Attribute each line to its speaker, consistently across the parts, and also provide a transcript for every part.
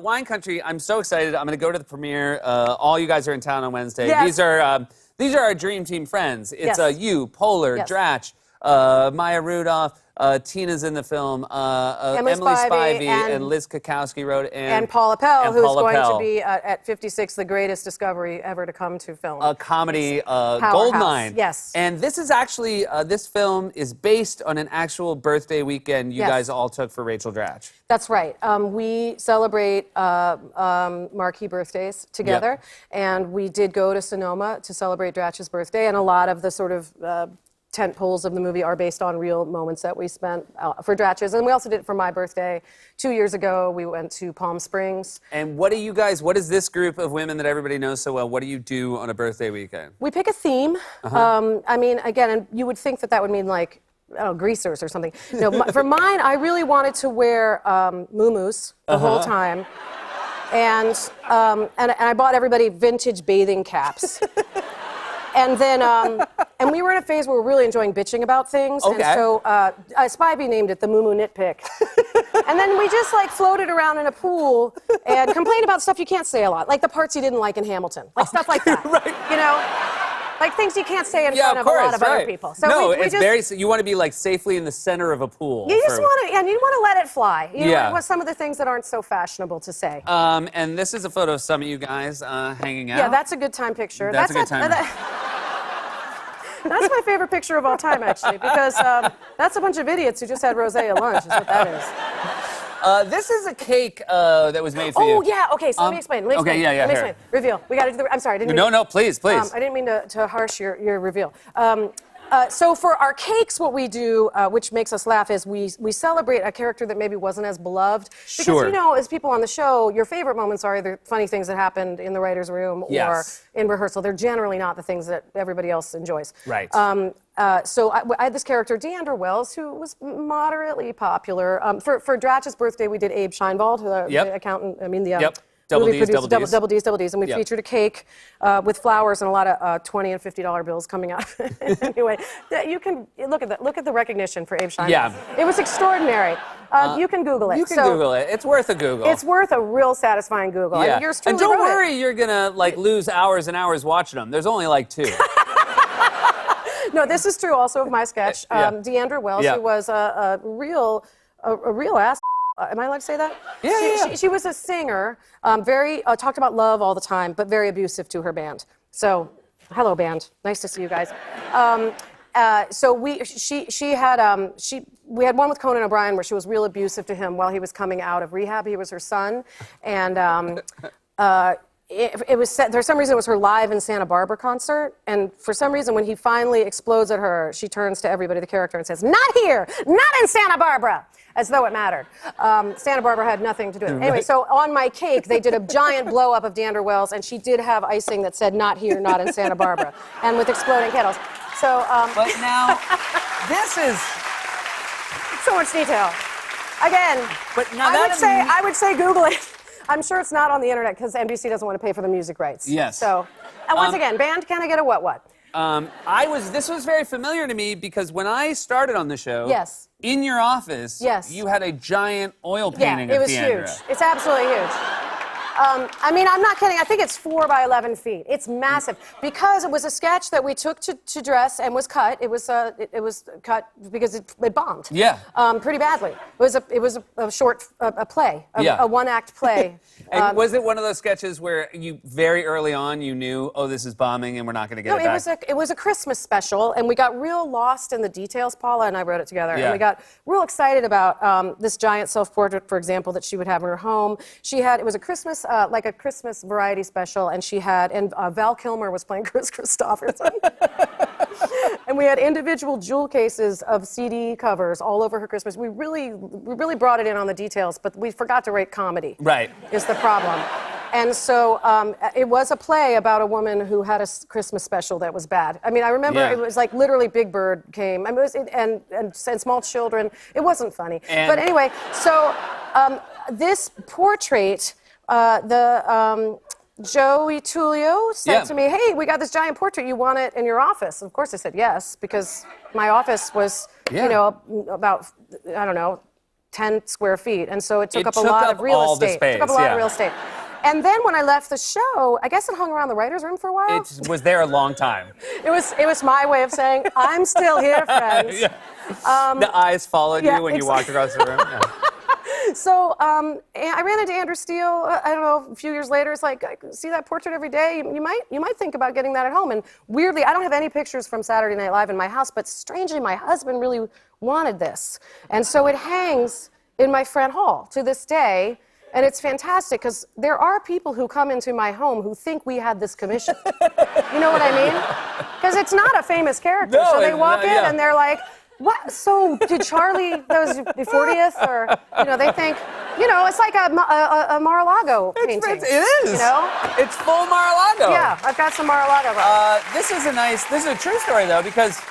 Speaker 1: Wine Country, I'm so excited. I'm going to go to the premiere. All you guys are in town on Wednesday.
Speaker 2: Yes.
Speaker 1: These are our dream team friends. It's
Speaker 2: Yes.
Speaker 1: you, Polar,
Speaker 2: Yes.
Speaker 1: Dratch, Maya Rudolph, Tina's in the film,
Speaker 2: Emily
Speaker 1: Emily
Speaker 2: Spivey,
Speaker 1: Spivey,
Speaker 2: and
Speaker 1: and Liz Kakowski wrote it.
Speaker 2: And Paula Pell,
Speaker 1: and
Speaker 2: who's
Speaker 1: Paula
Speaker 2: going
Speaker 1: Pell.
Speaker 2: to be at 56, the greatest discovery ever to come to film.
Speaker 1: A comedy
Speaker 2: Powerhouse.
Speaker 1: goldmine.
Speaker 2: Yes.
Speaker 1: And this is actually, this film is based on an actual birthday weekend you
Speaker 2: Yes.
Speaker 1: guys all took for Rachel Dratch.
Speaker 2: That's right. We celebrate marquee birthdays together, and we did go to Sonoma to celebrate Dratch's birthday, and a lot of the sort of tent poles of the movie are based on real moments that we spent for Dratch's. And we also did it for my birthday. 2 years ago, we went to Palm Springs.
Speaker 1: And what is this group of women that everybody knows so well, what do you do on a birthday weekend?
Speaker 2: We pick a theme. I mean, again, and you would think that that would mean like, greasers or something. No, for mine, I really wanted to wear muumuus the whole time. And I bought everybody vintage bathing caps. And then, and we were in a phase where we were really enjoying bitching about things.
Speaker 1: Okay.
Speaker 2: And so Spivey named it the Moo Moo Nitpick. And then we just like floated around in a pool and complained about stuff you can't say a lot, like the parts you didn't like in Hamilton, like stuff like that.
Speaker 1: Right.
Speaker 2: You know, like things you can't say in front of a lot of other people. So
Speaker 1: no,
Speaker 2: we
Speaker 1: it's
Speaker 2: just,
Speaker 1: you want to be like safely in the center of a pool.
Speaker 2: You just want to, and you want to let it fly. You
Speaker 1: Yeah.
Speaker 2: know, some of the things that aren't so fashionable to say.
Speaker 1: And this is a photo of some of you guys hanging out.
Speaker 2: Yeah, that's a good time picture.
Speaker 1: That's a good time.
Speaker 2: That's my favorite picture of all time, actually, because that's a bunch of idiots who just had rosé at lunch, is what that is.
Speaker 1: This is a cake that was made for you.
Speaker 2: Oh, yeah, okay, so let me explain.
Speaker 1: Okay, yeah,
Speaker 2: Let me
Speaker 1: here.
Speaker 2: explain. Reveal. We got to do the, I'm sorry, I didn't mean
Speaker 1: No, please.
Speaker 2: I didn't mean to harsh your reveal. So for our cakes, what we do, which makes us laugh, is we celebrate a character that maybe wasn't as beloved. Because,
Speaker 1: Sure.
Speaker 2: you know, as people on the show, your favorite moments are either funny things that happened in the writer's room
Speaker 1: Yes.
Speaker 2: or in rehearsal. They're generally not the things that everybody else enjoys.
Speaker 1: Right.
Speaker 2: So I had this character, Deandra Wells, who was moderately popular. For Dratch's birthday, we did Abe Scheinwald, the accountant,
Speaker 1: Yep. Double
Speaker 2: movie
Speaker 1: Ds,
Speaker 2: produced,
Speaker 1: double Ds.
Speaker 2: double Ds, and we
Speaker 1: Yep.
Speaker 2: featured a cake with flowers and a lot of $20 and $50 bills coming out. Anyway, you can look at the recognition for Abe Scheinwald.
Speaker 1: Yeah.
Speaker 2: It was extraordinary. You can Google it.
Speaker 1: You can Google it. It's worth a Google.
Speaker 2: It's worth a real satisfying Google.
Speaker 1: Yeah.
Speaker 2: And yours
Speaker 1: And
Speaker 2: truly
Speaker 1: don't
Speaker 2: wrote it.
Speaker 1: worry, you're gonna like lose hours and hours watching them. There's only like 2.
Speaker 2: No, this is true also of my sketch.
Speaker 1: Yeah.
Speaker 2: Deandra Wells,
Speaker 1: Yeah.
Speaker 2: who was a real ass. Am I allowed to say that?
Speaker 1: Yeah.
Speaker 2: She was a singer, very talked about love all the time, but very abusive to her band. So, hello band, nice to see you guys. So we had one with Conan O'Brien where she was real abusive to him while he was coming out of rehab. He was her son, and it was for some reason it was her live in Santa Barbara concert, and for some reason when he finally explodes at her, she turns to everybody, the character, and says, "Not here, not in Santa Barbara," as though it mattered. Santa Barbara had nothing to do with it. Anyway, so on my cake, they did a giant blow up of Deandra Wells, and she did have icing that said, "Not here, not in Santa Barbara," and with exploding kettles. So,
Speaker 1: But now, this is.
Speaker 2: so much detail. Again,
Speaker 1: But now
Speaker 2: I would say Google it. I'm sure it's not on the internet because NBC doesn't want to pay for the music rights.
Speaker 1: Yes.
Speaker 2: So, and once again, band, can I get a what?
Speaker 1: This was very familiar to me because when I started on the show,
Speaker 2: Yes.
Speaker 1: in your office,
Speaker 2: Yes.
Speaker 1: you had a giant oil
Speaker 2: Yeah,
Speaker 1: painting
Speaker 2: it
Speaker 1: of
Speaker 2: was
Speaker 1: Deandra.
Speaker 2: huge. It's absolutely huge. I mean, I'm not kidding. I think it's 4 by 11 feet. It's massive because it was a sketch that we took to dress and was cut. It was cut because it bombed.
Speaker 1: Yeah.
Speaker 2: Pretty badly. It was a short play, a one-act play.
Speaker 1: And was it one of those sketches where you very early on you knew, oh, this is bombing and we're not going to get it back?
Speaker 2: It was a Christmas special, and we got real lost in the details. Paula and I wrote it together,
Speaker 1: Yeah.
Speaker 2: and we got real excited about this giant self-portrait, for example, that she would have in her home. It was a Christmas, like a Christmas variety special, and Val Kilmer was playing Chris Christopherson. And we had individual jewel cases of CD covers all over her Christmas. We really brought it in on the details, but we forgot to write comedy.
Speaker 1: Right.
Speaker 2: Is the problem. And so it was a play about a woman who had a Christmas special that was bad. I mean, I remember it was like literally Big Bird came, and small children. It wasn't funny. But anyway, so this portrait, Joey Tullio said to me, "Hey, we got this giant portrait. You want it in your office?" Of course, I said yes because my office was, you know, about, I don't know, 10 square feet, and so it took
Speaker 1: It
Speaker 2: up a
Speaker 1: took
Speaker 2: lot
Speaker 1: up
Speaker 2: of real
Speaker 1: all the
Speaker 2: estate. It took up a
Speaker 1: space,
Speaker 2: lot
Speaker 1: yeah.
Speaker 2: of real estate. And then when I left the show, I guess it hung around the writers' room for a while.
Speaker 1: It was there a long time.
Speaker 2: It was my way of saying, I'm still here, friends.
Speaker 1: Yeah. The eyes followed
Speaker 2: yeah,
Speaker 1: you when you walked across the room. Yeah.
Speaker 2: So and I ran into Andrew Steele. I don't know, a few years later. It's like, I see that portrait every day. You might think about getting that at home. And weirdly, I don't have any pictures from Saturday Night Live in my house, but strangely, my husband really wanted this, and so it hangs in my front hall to this day. And it's fantastic because there are people who come into my home who think we had this commissioned. You know what I mean? Because it's not a famous character.
Speaker 1: No,
Speaker 2: so they
Speaker 1: it's
Speaker 2: walk
Speaker 1: not,
Speaker 2: in
Speaker 1: yeah.
Speaker 2: and they're like, what? So did Charlie, that was the 40th? Or, they think, it's like a Mar-a-Lago painting.
Speaker 1: It is.
Speaker 2: You know?
Speaker 1: It's full Mar-a-Lago.
Speaker 2: Yeah, I've got some Mar-a-Lago vibes.
Speaker 1: This is a true story, though, because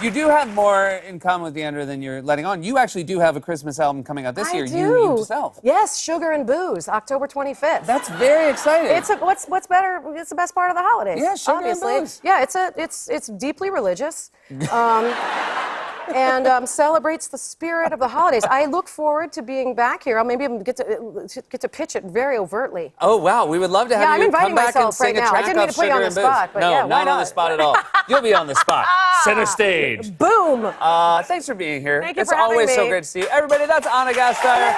Speaker 1: you do have more in common with Deandra than you're letting on. You actually do have a Christmas album coming out this year.
Speaker 2: I do.
Speaker 1: You yourself.
Speaker 2: Yes, Sugar and Booze, October 25th.
Speaker 1: That's very exciting.
Speaker 2: It's what's better? It's the best part of the holidays.
Speaker 1: Yeah, sugar and
Speaker 2: obviously.
Speaker 1: booze.
Speaker 2: Yeah, it's deeply religious, and celebrates the spirit of the holidays. I look forward to being back here. I'll maybe get to pitch it very overtly.
Speaker 1: Oh, wow. We would love to have
Speaker 2: Yeah, I'm
Speaker 1: you
Speaker 2: inviting
Speaker 1: come back and
Speaker 2: myself
Speaker 1: sing
Speaker 2: right
Speaker 1: a
Speaker 2: now. I
Speaker 1: track
Speaker 2: didn't mean
Speaker 1: off
Speaker 2: to put you on
Speaker 1: Sugar
Speaker 2: the
Speaker 1: and Booze.
Speaker 2: spot, but
Speaker 1: no,
Speaker 2: yeah, why
Speaker 1: not on the
Speaker 2: not?
Speaker 1: spot at all. You'll be on the spot. Center stage.
Speaker 2: Boom.
Speaker 1: Thanks for being here.
Speaker 2: Thank you
Speaker 1: It's
Speaker 2: for having
Speaker 1: always so
Speaker 2: me.
Speaker 1: great to see you. Everybody, that's Ana Gasteyer.